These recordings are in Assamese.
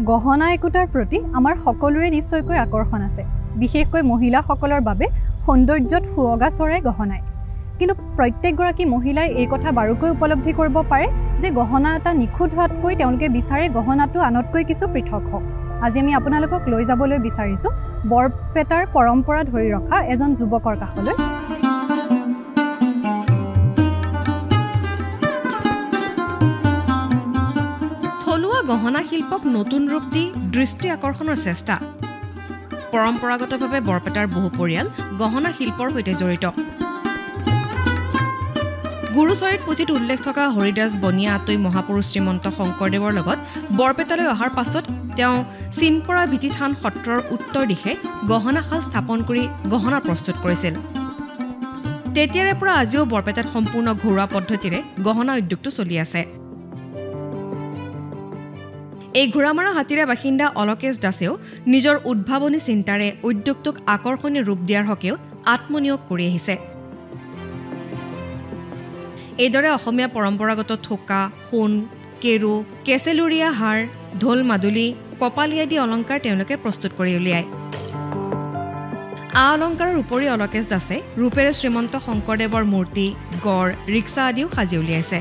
গহনা একোটাৰ প্ৰতি আমাৰ সকলোৰে নিশ্চয়কৈ আকৰ্ষণ আছে, বিশেষকৈ মহিলাসকলৰ বাবে সৌন্দৰ্যত সুৱগা চৰাই গহনাই। কিন্তু প্ৰত্যেকগৰাকী মহিলাই এই কথা বাৰুকৈ উপলব্ধি কৰিব পাৰে যে গহনা এটা নিখুঁত হোৱাতকৈ তেওঁলোকে বিচাৰে গহনাটো আনতকৈ কিছু পৃথক হওক। আজি আমি আপোনালোকক লৈ যাবলৈ বিচাৰিছোঁ বৰপেটাৰ পৰম্পৰা ধৰি ৰখা এজন যুৱকৰ কাষলৈ। গহনা শিল্পক নতুন ৰূপ দি দৃষ্টি আকৰ্ষণৰ চেষ্টা। পৰম্পৰাগতভাৱে বৰপেটাৰ বহু পৰিয়াল গহনা শিল্পৰ সৈতে জড়িত। গুৰুচৰিত পুথিত উল্লেখ থকা হৰিদাস বনিয়া আতৈ মহাপুৰুষ শ্ৰীমন্ত শংকৰদেৱৰ লগত বৰপেটালৈ অহাৰ পাছত তেওঁ চিনপৰা ভিটিথান সত্ৰৰ উত্তৰ দিশে গহনাশাল স্থাপন কৰি গহনা প্ৰস্তুত কৰিছিল। তেতিয়াৰে পৰা আজিও বৰপেটাত সম্পূৰ্ণ ঘৰুৱা পদ্ধতিৰে গহনা উদ্যোগটো চলি আছে। এই ঘোঁৰামৰা হাতীৰে বাসিন্দা অলকেশ দাসেও নিজৰ উদ্ভাৱনী চিন্তাৰে উদ্যোগটোক আকৰ্ষণীয় ৰূপ দিয়াৰ হকেও আত্মনিয়োগ কৰি আহিছে। এইদৰে অসমীয়া পৰম্পৰাগত থোকা, সোণ, কেৰু, কেচেলুৰীয়া হাৰ, ঢোল মাদুলি, কপালী আদি অলংকাৰ তেওঁলোকে প্ৰস্তুত কৰি উলিয়ায়। অলংকাৰৰ উপৰি অলকেশ দাসে ৰূপেৰে শ্ৰীমন্ত শংকৰদেৱৰ মূৰ্তি, গড়, ৰিক্সা আদিও সাজি উলিয়াইছে।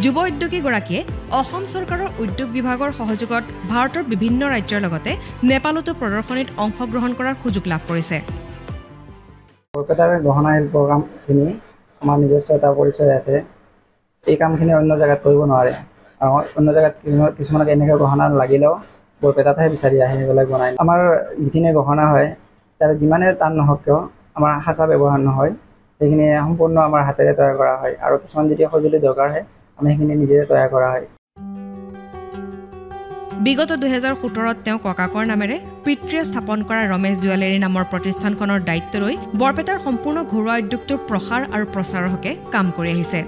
যুৱ উদ্যোগীগৰাকীয়ে অসম চৰকাৰৰ উদ্যোগ বিভাগৰ সহযোগত ভাৰতৰ বিভিন্ন ৰাজ্যৰ লগতে নেপালতো প্ৰদৰ্শনীত অংশগ্ৰহণ কৰাৰ সুযোগ লাভ কৰিছে। বৰপেটাৰ গহনা শিল্পৰ কামখিনি আমাৰ নিজস্ব এটা পৰিচয় আছে। এই কামখিনি অন্য জেগাত কৰিব নোৱাৰে। আৰু অন্য জেগাত কিছুমানক এনেকৈ গহনা লাগিলেও বৰপেটাতহে বিচাৰি আহে সেইবিলাক বনাই। আমাৰ যিখিনি গহনা হয় তাৰ যিমানে টান নহওক কিয় আমাৰ সাঁচা ব্যৱহাৰ নহয়, সেইখিনি সম্পূৰ্ণ আমাৰ হাতেৰে তৈয়াৰ কৰা হয়। আৰু কিছুমান যেতিয়া সঁজুলি দৰকাৰ হয় আমি সেইখিনি নিজে তৈয়াৰ কৰা হয়। বিগত 2017ত তেওঁ ককাকৰ নামেৰে পিতৃয়ে স্থাপন কৰা ৰমেশ জুৱেলাৰী নামৰ প্ৰতিষ্ঠানখনৰ দায়িত্ব লৈ বৰপেটাৰ সম্পূৰ্ণ ঘৰুৱা উদ্যোগটোৰ প্ৰসাৰ আৰু প্ৰচাৰৰ হকে কাম কৰি আহিছে।